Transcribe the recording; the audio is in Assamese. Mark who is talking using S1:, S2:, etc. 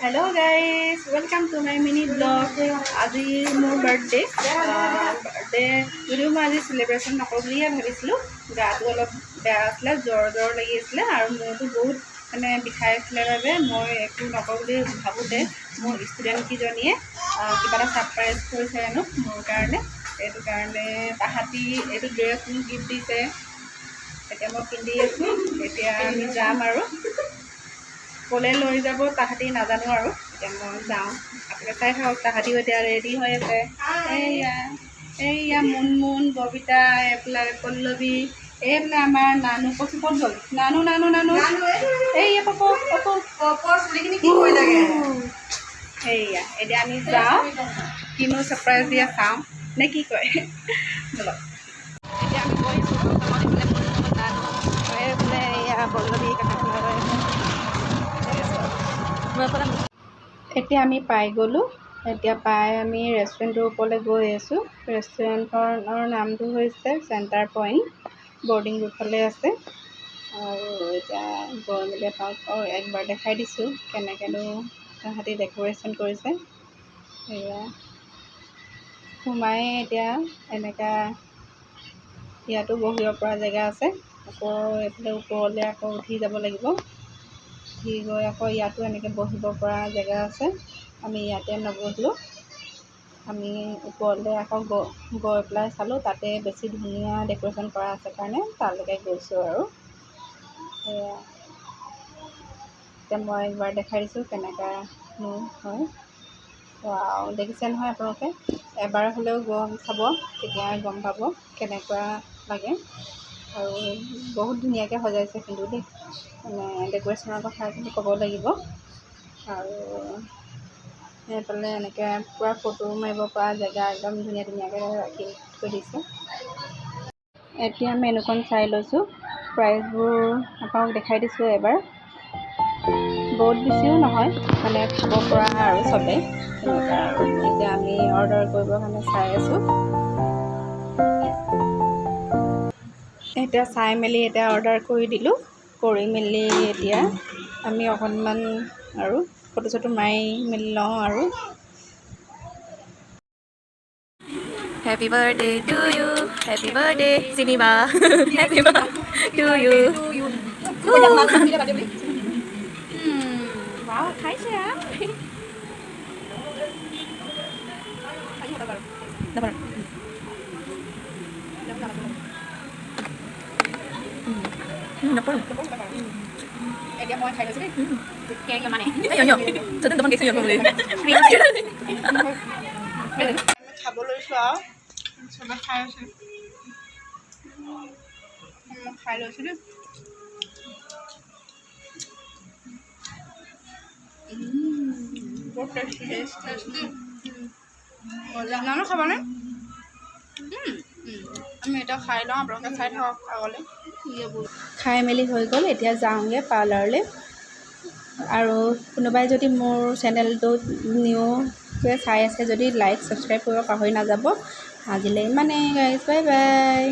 S1: Hello guys welcome to my mini blog आज मोर बर्थडे যদিও মই আজি সেলিব্ৰেশ্যন নকৰোঁ বুলিয়ে ভাবিছিলোঁ গাটো অলপ বেয়া আছিলে জ্বৰ লাগি আছিলে আৰু মোৰতো বহুত মানে বিষাই আছিলে বাবে মই একো নকৰোঁ বুলি ভাবোঁতে মোৰ ষ্টুডেণ্টকেইজনীয়ে কিবা এটা ছাৰপ্ৰাইজ কৰিছে হেনো মোৰ কাৰণে এইটো কাৰণে তাহাঁতি এইটো ড্ৰেছ মোক গিফ্ট দিছে এতিয়া মই পিন্ধি আছোঁ এতিয়া আমি যাম আৰু ক'লে লৈ যাব তাহাঁতি নাজানো আৰু এতিয়া মই যাওঁ আপোনালোকে চাই থাকক তাহাঁতিও এতিয়া ৰেডি হৈ আছে এইয়া মুনমুন ববিতা এইফালে পল্লৱী এইফালে আমাৰ নানু কচু ক'ত গ'ল নানু নানু নানু এইয়া পপু এইয়া এতিয়া আমি যাওঁ কিনো ছাৰপ্ৰাইজ দিয়া চাওঁ নে কি কয় বলক এতিয়া আমি গৈছোঁ এইফালে এইয়া পল্লৱী এতিয়া আমি পাই গ'লোঁ এতিয়া পাই আমি ৰেষ্টুৰেণ্টৰ ওপৰলৈ গৈ আছোঁ ৰেষ্টুৰেণ্টৰ নামটো হৈছে চেণ্টাৰ পইণ্ট বৰ্ডিং ৰোডফালে আছে আৰু এতিয়া গৈ মেলি আপোনালোকক একবাৰ দেখাই দিছোঁ কেনেকৈনো তাহাঁতি ডেক'ৰেশ্যন কৰিছে সেয়া সোমাই এতিয়া এনেকুৱা ইয়াতো বহিব পৰা জেগা আছে আকৌ এইফালে ওপৰলৈ আকৌ উঠি যাব লাগিব উঠি গৈ আকৌ ইয়াতো এনেকৈ বহিব পৰা জেগা আছে আমি ইয়াতে নবহিলোঁ আমি ওপৰলৈ আকৌ গৈ পেলাই চালোঁ তাতে বেছি ধুনীয়া ডেক'ৰেশ্যন কৰা আছে কাৰণে তালৈকে গৈছোঁ আৰু সেয়া এতিয়া মই একবাৰ দেখাই দিছোঁ কেনেকুৱানো হয় ৱাও দেখিছে নহয় আপোনালোকে এবাৰ হ'লেও চাব তেতিয়া গম পাব কেনেকুৱা লাগে আৰু বহুত ধুনীয়াকৈ সজাইছে কিন্তু দেই মানে ডেক'ৰেশ্যনৰ কথা কিন্তু ক'ব লাগিব আৰু সেইফালে এনেকৈ পূৰা ফটো মাৰিব পৰা জেগা একদম ধুনীয়া ধুনীয়াকৈ ৰাখি থৈ দিছে এতিয়া মেনুখন চাই লৈছোঁ প্ৰাইচবোৰ আপোনাক দেখাই দিছোঁ এবাৰ বহুত বেছিও নহয় মানে খাব পৰা আৰু চবেই তেনেকুৱা আৰু এতিয়া আমি অৰ্ডাৰ কৰিবৰ কাৰণে চাই আছোঁ এতিয়া চাই মেলি এতিয়া অৰ্ডাৰ কৰি দিলোঁ কৰি মেলি এতিয়া আমি অকণমান আৰু ফটো চটো মাৰি মেলি লওঁ আৰু
S2: Happy birthday to you. Happy birthday, Siniba. Happy birthday to you.
S1: wow খাইছে
S2: Dapat. Dapat.
S1: এতিয়া মই খাই লৈছোঁ দেই কেক মানে
S2: Ayo. Sedang depan kesini aku beli.
S1: খাব লৈছোঁ আৰু চবে খাই আছে মই খাই লৈছোঁ দেই বহুত টেষ্টি নানো খাবানে আমি এতিয়া খাই লওঁ আপোনালোকে চাই থাকক আগলৈ খাই মেলি হৈ গ'ল এতিয়া যাওঁগৈ পাৰ্লাৰলৈ আৰু কোনোবাই যদি মোৰ চেনেলটোত নিউকৈ চাই আছে যদি লাইক ছাবস্ক্ৰাইব কৰিব পাহৰি নাযাব আজিলৈ ইমানেই গাইজ বাই বাই